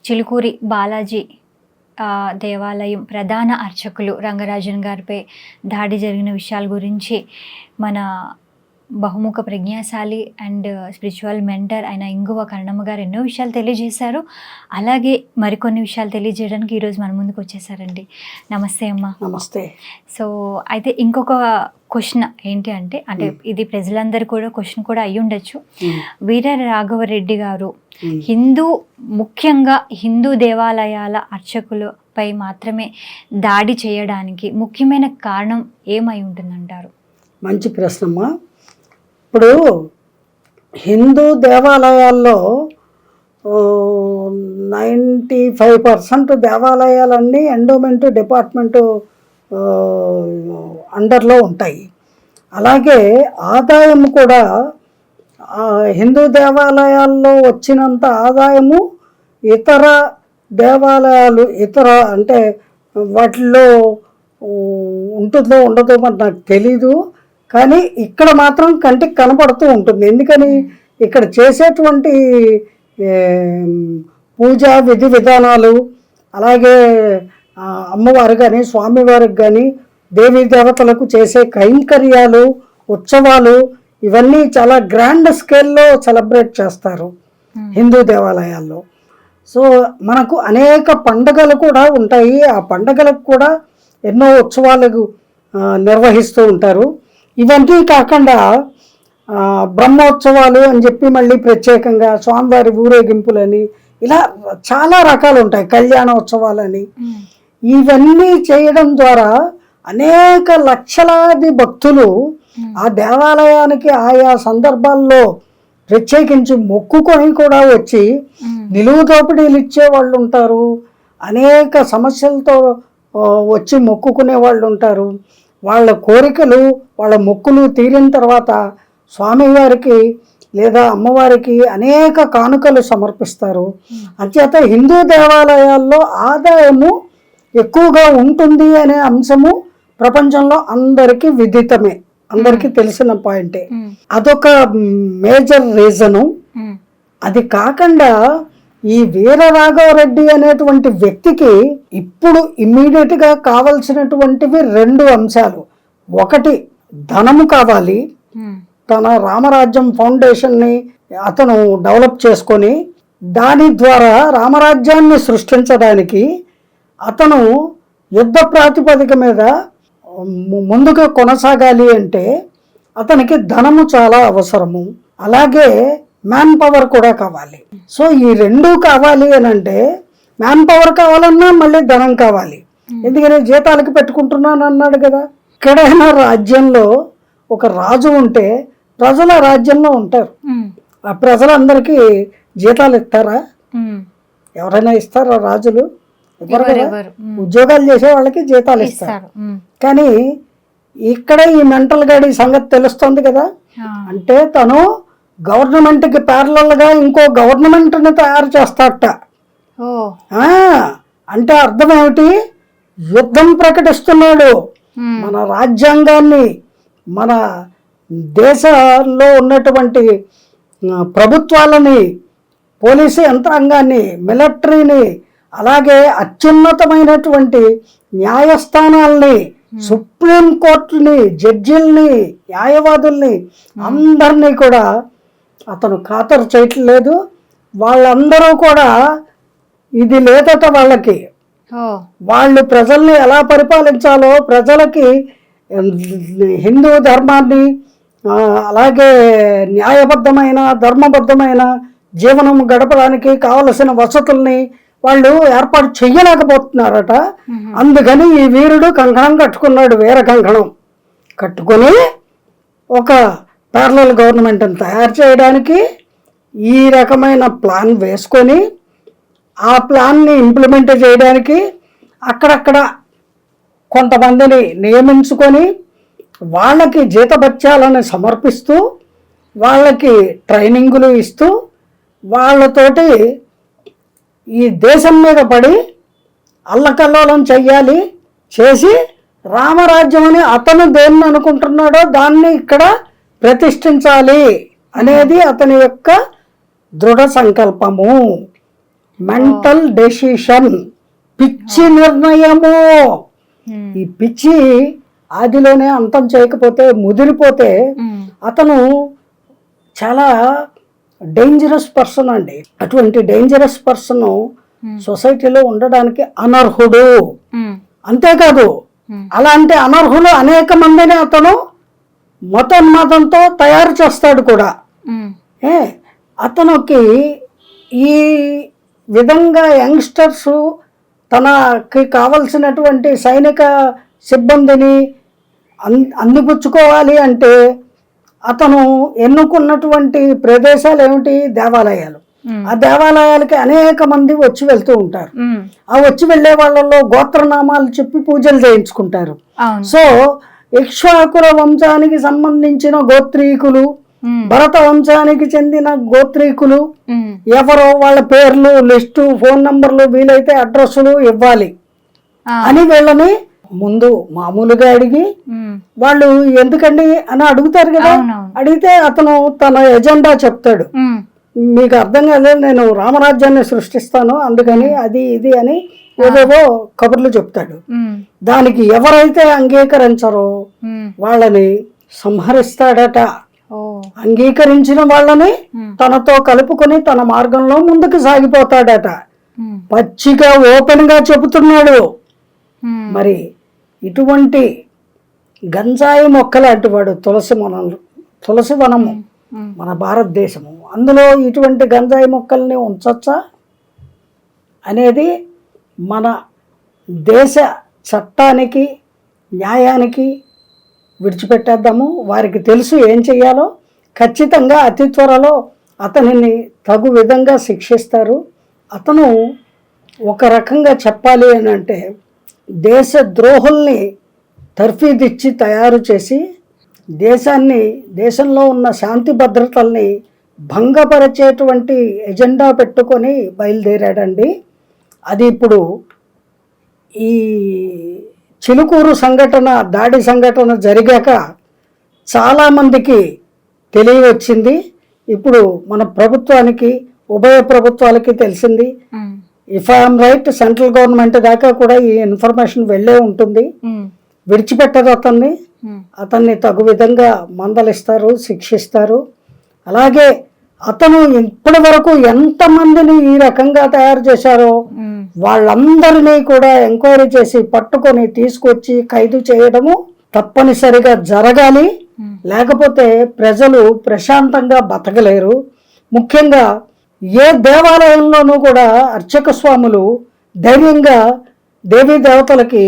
చిలుకూరి బాలాజీ దేవాలయం ప్రధాన అర్చకులు రంగరాజన్ గారిపై దాడి జరిగిన విషయాల గురించి మన బహుముఖ ప్రజ్ఞాశాలి అండ్ స్పిరిచువల్ మెంటర్ అయిన ఇంగువ కర్ణమ్మ గారు ఎన్నో విషయాలు తెలియజేశారు. అలాగే మరికొన్ని విషయాలు తెలియజేయడానికి ఈరోజు మన ముందుకు వచ్చేసారండి. నమస్తే అమ్మ. నమస్తే. సో అయితే ఇంకొక క్వశ్చన్ ఏంటి అంటే ఇది ప్రజలందరూ కూడా క్వశ్చన్ కూడా అయ్యి ఉండొచ్చు. వీర రాఘవరెడ్డి గారు ముఖ్యంగా హిందూ దేవాలయాల అర్చకులపై మాత్రమే దాడి చేయడానికి ముఖ్యమైన కారణం ఏమై ఉంటుందంటారు? మంచి ప్రశ్నమ్మా. ఇప్పుడు హిందూ దేవాలయాల్లో 95% దేవాలయాలన్నీ ఎండోమెంట్ డిపార్ట్మెంటు అండర్లో ఉంటాయి. అలాగే ఆదాయం కూడా హిందూ దేవాలయాల్లో వచ్చినంత ఆదాయము ఇతర దేవాలయాలు అంటే వాటిల్లో ఉంటుందో ఉండదో మరి నాకు తెలీదు. కానీ ఇక్కడ మాత్రం కంటికి కనపడుతూ ఉంటుంది. ఎందుకని ఇక్కడ చేసేటువంటి పూజా విధి విధానాలు, అలాగే అమ్మవారు కానీ స్వామివారికి కానీ దేవీ దేవతలకు చేసే కైంకర్యాలు, ఉత్సవాలు ఇవన్నీ చాలా గ్రాండ్ స్కేల్లో సెలబ్రేట్ చేస్తారు హిందూ దేవాలయాల్లో. సో మనకు అనేక పండుగలు కూడా ఉంటాయి. ఆ పండుగలకు కూడా ఎన్నో ఉత్సవాలకు నిర్వహిస్తూ ఉంటారు. ఇవన్నీ కాకుండా బ్రహ్మోత్సవాలు అని చెప్పి మళ్ళీ ప్రత్యేకంగా స్వామివారి ఊరేగింపులని ఇలా చాలా రకాలు ఉంటాయి. కళ్యాణోత్సవాలని ఇవన్నీ చేయడం ద్వారా అనేక లక్షలాది భక్తులు ఆ దేవాలయానికి ఆయా సందర్భాల్లో ప్రత్యేకించి మొక్కుకొని కూడా వచ్చి నిలువు దోపిడీలు ఇచ్చే వాళ్ళు ఉంటారు. అనేక సమస్యలతో వచ్చి మొక్కుకునే వాళ్ళు ఉంటారు. వాళ్ళ కోరికలు వాళ్ళ మొక్కులు తీరిన తర్వాత స్వామివారికి లేదా అమ్మవారికి అనేక కానుకలు సమర్పిస్తారు. అంచేత హిందూ దేవాలయాల్లో ఆదాయము ఎక్కువగా ఉంటుంది అనే అంశము ప్రపంచంలో అందరికీ విదితమే, అందరికీ తెలిసిన పాయింటే. అదొక మేజర్ రీజను. అది కాకుండా ఈ వీర రాఘవరెడ్డి అనేటువంటి వ్యక్తికి ఇప్పుడు ఇమ్మీడియట్గా కావలసినటువంటివి 2 అంశాలు. ఒకటి ధనము కావాలి. తన రామరాజ్యం ఫౌండేషన్ని అతను డెవలప్ చేసుకొని దాని ద్వారా రామరాజ్యాన్ని సృష్టించడానికి అతను యుద్ధ ప్రాతిపదిక మీద ముందుగా కొనసాగాలి అంటే అతనికి ధనము చాలా అవసరము. అలాగే మ్యాన్ పవర్ కూడా కావాలి. సో ఈ 2 కావాలి అని అంటే మ్యాన్ పవర్ కావాలన్నా మళ్ళీ ధనం కావాలి. ఎందుకని జీతాలకి పెట్టుకుంటున్నాను అన్నాడు కదా. ఎక్కడైనా రాజ్యంలో ఒక రాజు ఉంటే ప్రజల రాజ్యంలో ఉంటారు. ఆ ప్రజలందరికీ జీతాలు ఇస్తారా? ఎవరైనా ఇస్తారా? రాజులు ఉద్యోగాలు చేసే వాళ్ళకి జీతాలు ఇస్తారు. కానీ ఇక్కడ ఈ మెంటల్ గాడి సంగతి తెలుస్తుంది కదా. అంటే తను గవర్నమెంట్కి ప్యారలల్గా ఇంకో గవర్నమెంట్ని తయారు చేస్తాడట. అంటే అర్థం ఏమిటి? యుద్ధం ప్రకటిస్తున్నాడు. మన రాజ్యాంగాన్ని, మన దేశంలో ఉన్నటువంటి ప్రభుత్వాలని, పోలీసు యంత్రాంగాన్ని, మిలిటరీని, అలాగే అత్యున్నతమైనటువంటి న్యాయస్థానాల్ని, సుప్రీం కోర్టుని, జడ్జిల్ని, న్యాయవాదుల్ని అందరినీ కూడా అతను ఖాతరు చేయట్లేదు. వాళ్ళందరూ కూడా ఇది లేదట వాళ్ళకి. వాళ్ళు ప్రజల్ని ఎలా పరిపాలించాలో, ప్రజలకి హిందూ ధర్మాన్ని, అలాగే న్యాయబద్ధమైన ధర్మబద్ధమైన జీవనం గడపడానికి కావలసిన వసతుల్ని వాళ్ళు ఏర్పాటు చెయ్యలేకపోతున్నారట. అందుకని ఈ వీరుడు కంకణం కట్టుకున్నాడు. వీర కంకణం కట్టుకొని ఒక ప్యారలల్ గవర్నమెంట్ని తయారు చేయడానికి ఈ రకమైన ప్లాన్ వేసుకొని ఆ ప్లాన్ని ఇంప్లిమెంట్ చేయడానికి అక్కడక్కడ కొంతమందిని నియమించుకొని వాళ్ళకి జీతభత్యాలను సమర్పిస్తూ వాళ్ళకి ట్రైనింగులు ఇస్తూ వాళ్ళతోటి ఈ దేశం మీద పడి అల్లకల్లోలం చెయ్యాలి. చేసి రామరాజ్యం అని అతను దేన్ని అనుకుంటున్నాడో దాన్ని ఇక్కడ ప్రతిష్ఠించాలి అనేది అతని యొక్క దృఢ సంకల్పము. మెంటల్ డెసిషన్, పిచ్చి నిర్ణయము. ఈ పిచ్చి ఆదిలోనే అంతం చేయకపోతే, ముదిరిపోతే అతను చాలా డేంజరస్ పర్సన్ అండి. అటువంటి డేంజరస్ పర్సన్ సొసైటీలో ఉండడానికి అనర్హుడు. అంతేకాదు, అలాంటి అనర్హులు అనేక మందిని అతను మతోన్మాదంతో తయారు చేస్తాడు కూడా. అతనికి ఈ విధంగా యంగ్స్టర్స్ తనకి కావలసినటువంటి సైనిక సిబ్బందిని అందిపుచ్చుకోవాలి అంటే అతను ఎన్నుకున్నటువంటి ప్రదేశాలు ఏమిటి? దేవాలయాలు. ఆ దేవాలయాలకి అనేక మంది వచ్చి వెళ్తూ ఉంటారు. ఆ వచ్చి వెళ్లే వాళ్ళలో గోత్రనామాలు చెప్పి పూజలు చేయించుకుంటారు. సో ఇక్ష్వాకుల వంశానికి సంబంధించిన గోత్రీకులు, భరత వంశానికి చెందిన గోత్రీకులు ఎవరో వాళ్ళ పేర్లు, లిస్టు, ఫోన్ నంబర్లు, వీలైతే అడ్రస్లు ఇవ్వాలి అని వీళ్ళని ముందు మామూలుగా అడిగి, వాళ్ళు ఎందుకండి అని అడుగుతారు కదా. అడిగితే అతను తన ఎజెండా చెప్తాడు. మీకు అర్థం కాలేదు, నేను రామరాజ్యాన్ని సృష్టిస్తాను, అందుకని అది ఇది అని ఏదేవో కబుర్లు చెప్తాడు. దానికి ఎవరైతే అంగీకరించరో వాళ్ళని సంహరిస్తాడట. అంగీకరించిన వాళ్ళని తనతో కలుపుకొని తన మార్గంలో ముందుకు సాగిపోతాడట. పచ్చిగా ఓపెన్ గా చెబుతున్నాడు. మరి ఇటువంటి గంజాయి మొక్కలాంటి వాడు తులసి వనము మన భారతదేశము, అందులో ఇటువంటి గంజాయి మొక్కల్ని ఉంచచ్చా అనేది మన దేశ చట్టానికి, న్యాయానికి విడిచిపెట్టేద్దాము. వారికి తెలుసు ఏం చెయ్యాలో. ఖచ్చితంగా అతి త్వరలో అతనిని తగు విధంగా శిక్షిస్తారు. అతను ఒక రకంగా చెప్పాలి అని అంటే దేశ ద్రోహుల్ని తర్ఫీదిచ్చి తయారు చేసి దేశంలో ఉన్న శాంతి భద్రతల్ని భంగపరిచేటువంటి ఎజెండా పెట్టుకొని బయలుదేరాడండి. అది ఇప్పుడు ఈ చిలుకూరు సంఘటన, దాడి సంఘటన జరిగాక చాలామందికి తెలియవచ్చింది. ఇప్పుడు మన ప్రభుత్వానికి, ఉభయ ప్రభుత్వాలకి తెలిసింది. If I'm right, central government దాకా కూడా ఈ ఇన్ఫర్మేషన్ వెళ్ళే ఉంటుంది. విడిచిపెట్టదు అతన్ని తగు విధంగా మందలిస్తారు, శిక్షిస్తారు. అలాగే అతను ఇప్పటి వరకు ఎంతమందిని ఈ రకంగా తయారు చేశారో వాళ్ళందరినీ కూడా ఎంక్వైరీ చేసి పట్టుకొని తీసుకొచ్చి ఖైదు చేయడము తప్పనిసరిగా జరగాలి. లేకపోతే ప్రజలు ప్రశాంతంగా బతకలేరు. ముఖ్యంగా ఏ దేవాలయంలోనూ కూడా అర్చక స్వాములు ధైర్యంగా దేవీ దేవతలకి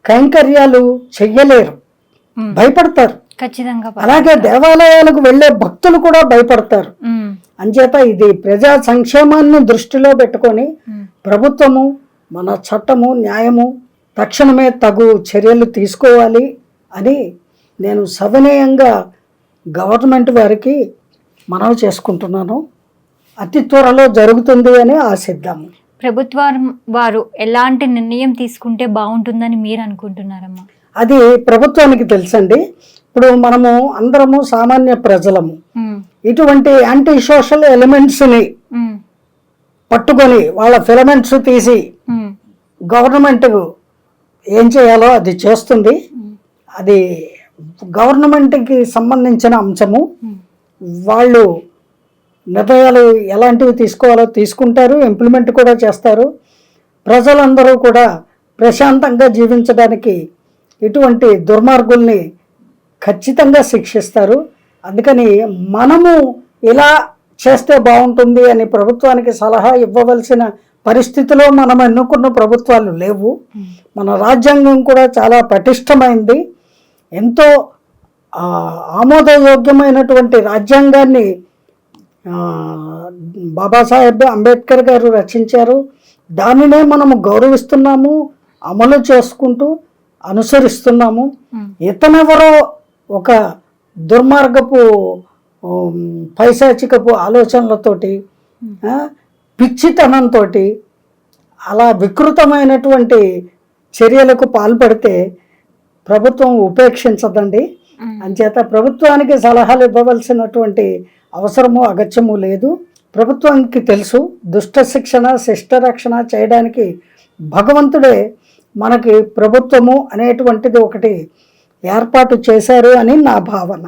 కైంకర్యాలు చెయ్యలేరు, భయపడతారు. అలాగే దేవాలయాలకు వెళ్లే భక్తులు కూడా భయపడతారు. అంచేత ఇది ప్రజా సంక్షేమాన్ని దృష్టిలో పెట్టుకొని ప్రభుత్వము, మన చట్టము, న్యాయము తక్షణమే తగు చర్యలు తీసుకోవాలి అని నేను సవినయంగా గవర్నమెంట్ వారికి మనవి చేసుకుంటున్నాను. అతి త్వరలో జరుగుతుంది అని ఆశిద్దాము. ప్రభుత్వం వారు ఎలాంటి నిర్ణయం తీసుకుంటే బాగుంటుందని మీరు అనుకుంటున్నారమ్మా? అది ప్రభుత్వానికి తెలుసండి. ఇప్పుడు మనము అందరము సామాన్య ప్రజలము. ఇటువంటి యాంటీ సోషల్ ఎలిమెంట్స్ని పట్టుకొని వాళ్ళ ఫిలమెంట్స్ తీసి గవర్నమెంట్ ఏం చేయాలో అది చేస్తుంది. అది గవర్నమెంట్కి సంబంధించిన అంశము. వాళ్ళు నిర్ణయాలు ఎలాంటివి తీసుకోవాలో తీసుకుంటారు, ఇంప్లిమెంట్ కూడా చేస్తారు. ప్రజలందరూ కూడా ప్రశాంతంగా జీవించడానికి ఇటువంటి దుర్మార్గుల్ని ఖచ్చితంగా శిక్షిస్తారు. అందుకని మనము ఇలా చేస్తే బాగుంటుంది అని ప్రభుత్వానికి సలహా ఇవ్వవలసిన పరిస్థితిలో మనం ఎన్నుకున్న ప్రభుత్వాలు లేవు. మన రాజ్యాంగం కూడా చాలా పటిష్టమైంది. ఎంతో ఆమోదయోగ్యమైనటువంటి రాజ్యాంగాన్ని బాబాసాహెబ్ అంబేద్కర్ గారు రచించారు. దానినే మనము గౌరవిస్తున్నాము, అమలు చేసుకుంటూ అనుసరిస్తున్నాము. ఇతనెవరో ఒక దుర్మార్గపు పైశాచికపు ఆలోచనలతోటి, పిచ్చితనంతో అలా వికృతమైనటువంటి చర్యలకు పాల్పడితే ప్రభుత్వం ఉపేక్షించదండి. అంచేత ప్రభుత్వానికి సలహాలు ఇవ్వవలసినటువంటి అవసరము, అగత్యము లేదు. ప్రభుత్వానికి తెలుసు దుష్ట శిక్షణ శిష్ట రక్షణ చేయడానికి భగవంతుడే మనకి ప్రభుత్వము అనేటువంటిది ఒకటి ఏర్పాటు చేశారు అని నా భావన.